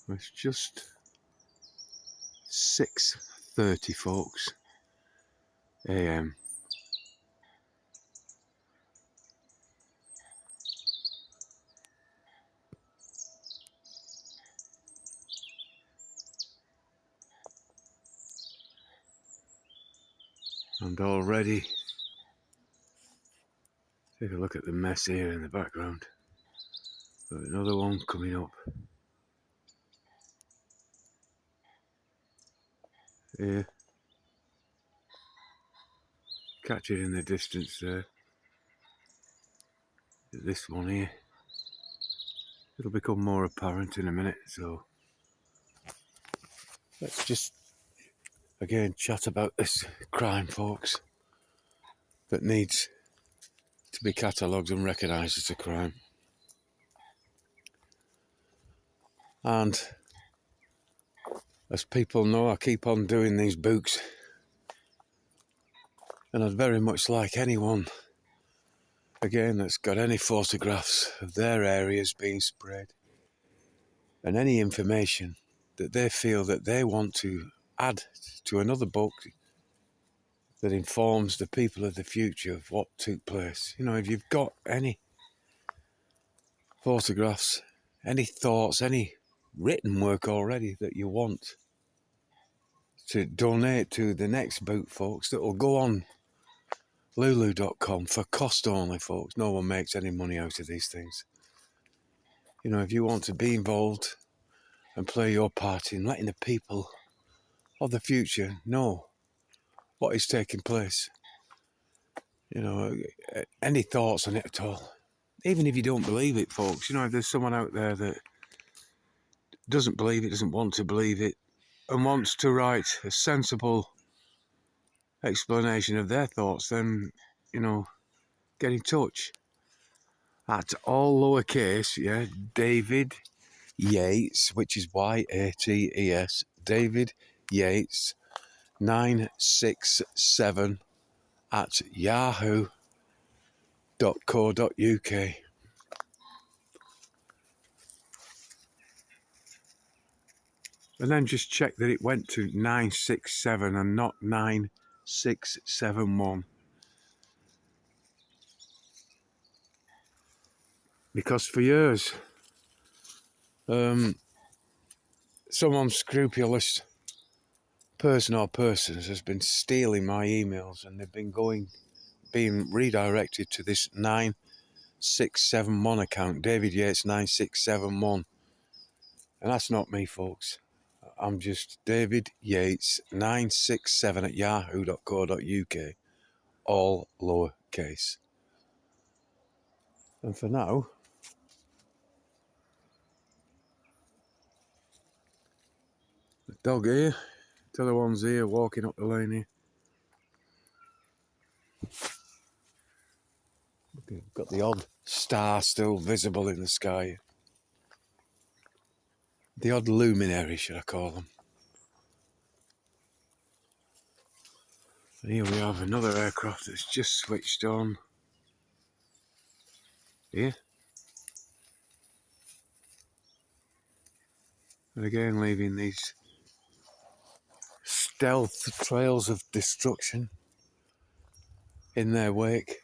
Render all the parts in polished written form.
It's just 6:30, folks, a.m. And already, take a look at the mess here in the background. Got another one coming up. Here. Catch it in the distance there. This one here. It'll become more apparent in a minute, so let's just again chat about this crime, folks, that needs to be catalogued and recognised as a crime. And as people know, I keep on doing these books, and I'd very much like anyone, again, that's got any photographs of their areas being sprayed and any information that they feel that they want to add to another book that informs the people of the future of what took place. You know, if you've got any photographs, any thoughts, any written work already that you want to donate to the next book, folks, that will go on lulu.com for cost only, folks. No one makes any money out of these things. You know, if you want to be involved and play your part in letting the people of the future know what is taking place, you know, any thoughts on it at all, even if you don't believe it, folks, you know, if there's someone out there that doesn't believe it, doesn't want to believe it, and wants to write a sensible explanation of their thoughts, then, you know, get in touch at all lowercase, yeah, David Yates, which is Yates, David Yates 967 at yahoo.co.uk. And then just check that it went to 967 and not 9671. Because for years, some unscrupulous person or persons has been stealing my emails, and they've been being redirected to this 9671 account, David Yates 9671. And that's not me, folks. I'm just David Yates 967 at yahoo.co.uk, all lowercase. And for now, the dog here, the other one's here walking up the lane here. Okay, got the odd star still visible in the sky. The odd luminary, should I call them. And here we have another aircraft that's just switched on. Here. And again leaving these stealth trails of destruction in their wake.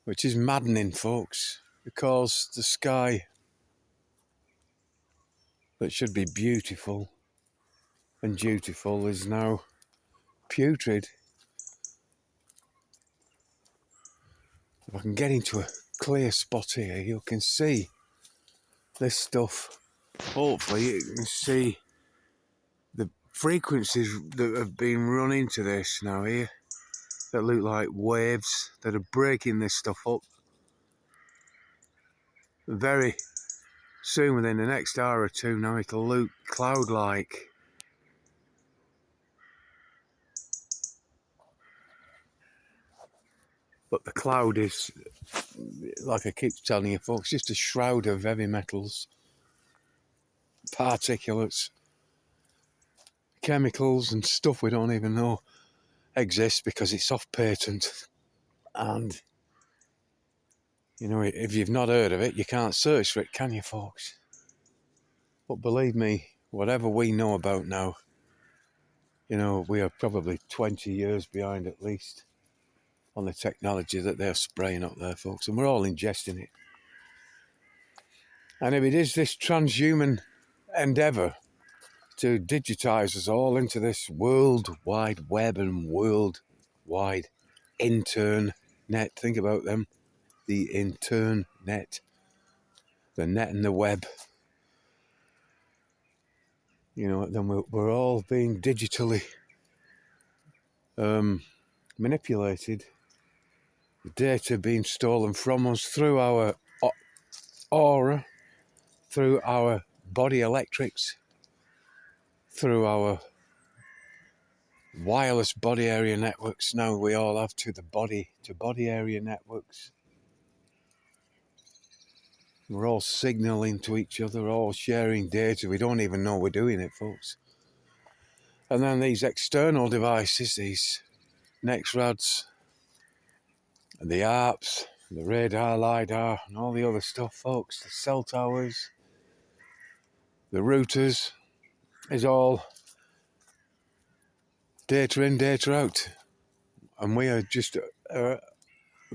Which is maddening, folks, because the sky that should be beautiful and dutiful is now putrid. If I can get into a clear spot here, you can see this stuff. Hopefully you can see the frequencies that have been run into this now here that look like waves that are breaking this stuff up. Very soon, within the next hour or two now, it'll look cloud-like. But the cloud is, like I keep telling you folks, just a shroud of heavy metals, particulates, chemicals and stuff we don't even know exists because it's off patent. And, you know, if you've not heard of it, you can't search for it, can you, folks? But believe me, whatever we know about now, we are probably 20 years behind at least on the technology that they're spraying up there, folks, and we're all ingesting it. And if it is this transhuman endeavour to digitise us all into this world wide web and world wide internet, think about them, the internet, the net and the web, then we're all being digitally manipulated, the data being stolen from us through our aura, through our body electrics, through our wireless body area networks. Now we all have to body area networks. We're all signaling to each other, all sharing data. We don't even know we're doing it, folks. And then these external devices, these NextRads, and the ARPs, the radar, LiDAR, and all the other stuff, folks, the cell towers, the routers, is all data in, data out. And we are just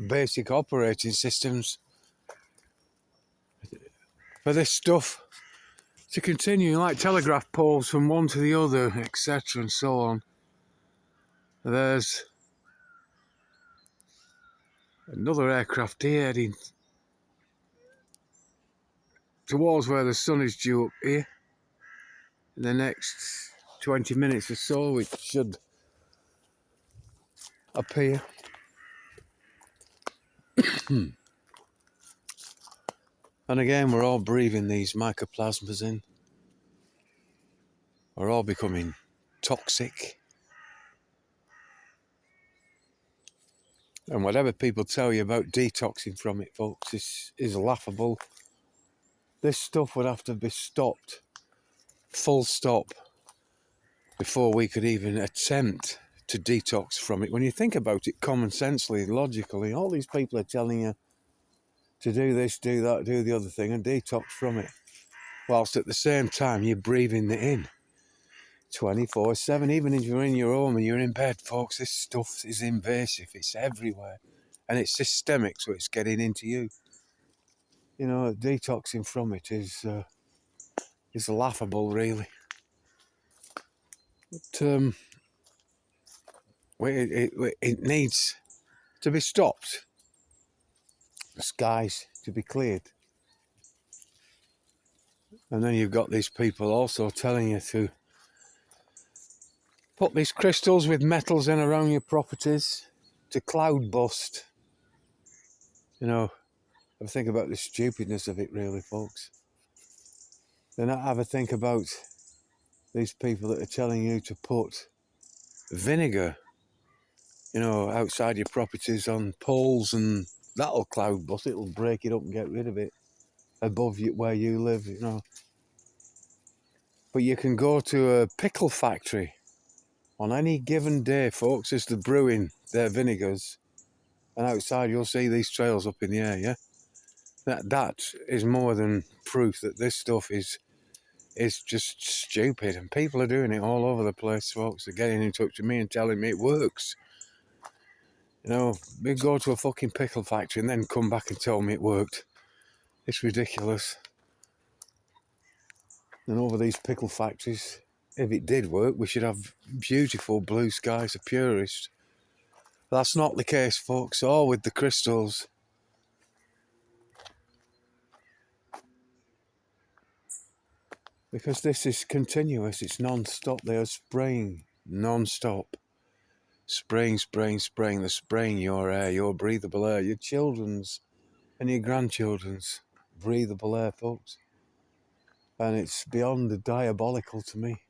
basic operating systems for this stuff to continue, like telegraph poles from one to the other, etc. and so on. There's another aircraft here heading towards where the sun is due up here. In the next 20 minutes or so, it should appear. And again, we're all breathing these mycoplasmas in. We're all becoming toxic. And whatever people tell you about detoxing from it, folks, is laughable. This stuff would have to be stopped, full stop, before we could even attempt to detox from it. When you think about it common sensely, logically, all these people are telling you to do this, do that, do the other thing, and detox from it. Whilst at the same time, you're breathing it in 24/7. Even if you're in your home and you're in bed, folks, this stuff is invasive. It's everywhere. And it's systemic, so it's getting into you. Detoxing from it is laughable, really. But it needs to be stopped. The skies to be cleared. And then you've got these people also telling you to put these crystals with metals in around your properties to cloud bust. Have a think about the stupidness of it, really, folks. Then have a think about these people that are telling you to put vinegar, outside your properties on poles, and that'll cloud bust. It'll break it up and get rid of it above you where you live, But you can go to a pickle factory on any given day, folks, as they're brewing their vinegars, and outside you'll see these trails up in the air, yeah? That is more than proof that this stuff is just stupid, and people are doing it all over the place, folks. They're getting in touch with me and telling me it works. We go to a fucking pickle factory and then come back and tell me it worked. It's ridiculous. And over these pickle factories, if it did work, we should have beautiful blue skies, a purist. That's not the case, folks, or with the crystals. Because this is continuous, it's non-stop. They are spraying non-stop. Spraying. They're spraying your air, your breathable air, your children's and your grandchildren's breathable air, folks. And it's beyond diabolical to me.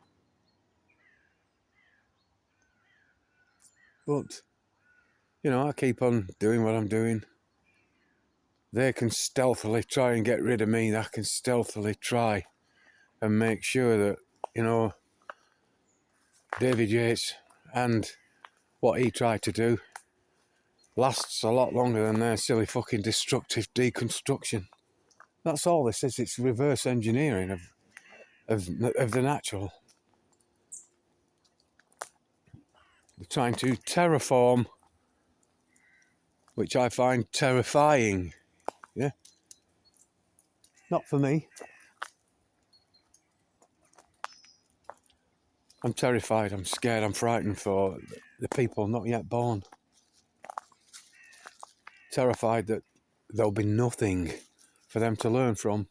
But, I keep on doing what I'm doing. They can stealthily try and get rid of me. I can stealthily try and make sure that, David Yates and what he tried to do lasts a lot longer than their silly fucking destructive deconstruction. That's all this is. It's reverse engineering of of the natural. They're trying to terraform, which I find terrifying. Yeah, not for me. I'm terrified, I'm scared, I'm frightened for the people not yet born. Terrified that there'll be nothing for them to learn from.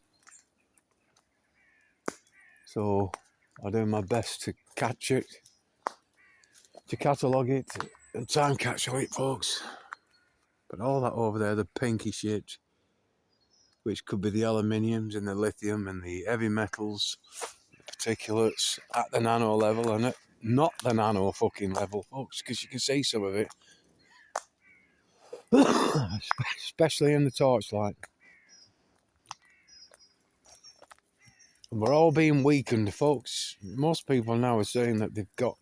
So I do my best to catch it, to catalogue it, and time capsule it, folks. But all that over there, the pinky shit, which could be the aluminiums and the lithium and the heavy metals, the particulates at the nano level and at not the nano fucking level, folks, because you can see some of it. Especially in the torchlight. And we're all being weakened, folks. Most people now are saying that they've got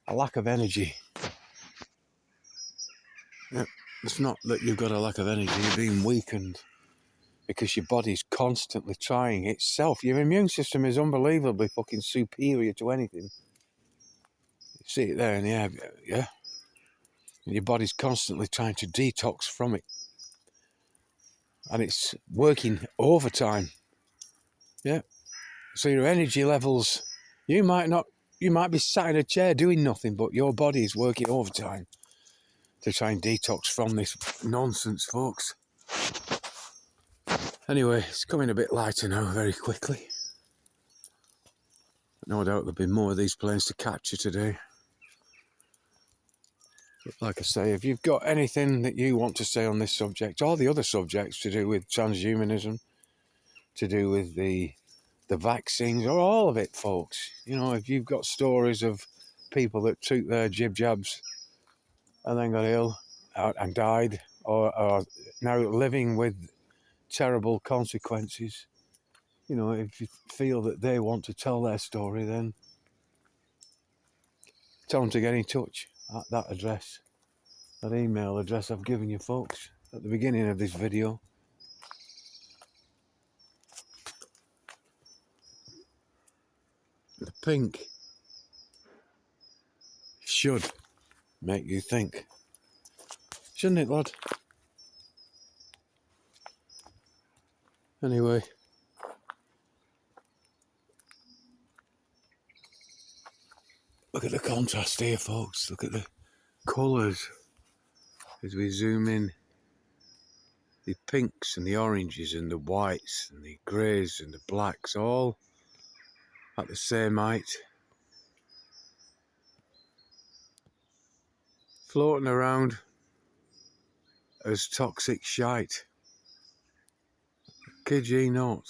a lack of energy. Yeah, it's not that you've got a lack of energy, you're being weakened because your body's constantly trying itself. Your immune system is unbelievably fucking superior to anything. You see it there in the air, yeah? And your body's constantly trying to detox from it. And it's working overtime. Yeah. So your energy levels, you might be sat in a chair doing nothing, but your body is working overtime to try and detox from this nonsense, folks. Anyway, it's coming a bit lighter now very quickly. No doubt there'll be more of these planes to capture today. But like I say, if you've got anything that you want to say on this subject, or the other subjects to do with transhumanism, to do with the vaccines, or all of it, folks. You know, if you've got stories of people that took their jib jabs and then got ill and died, or are now living with terrible consequences, you know, if you feel that they want to tell their story, then tell them to get in touch at that address, that email address I've given you, folks, at the beginning of this video. The pink should make you think, shouldn't it, lad? Anyway, look at the contrast here, folks. Look at the colours as we zoom in. The pinks and the oranges and the whites and the greys and the blacks, all at the same height, floating around as toxic shite. Kid ye not.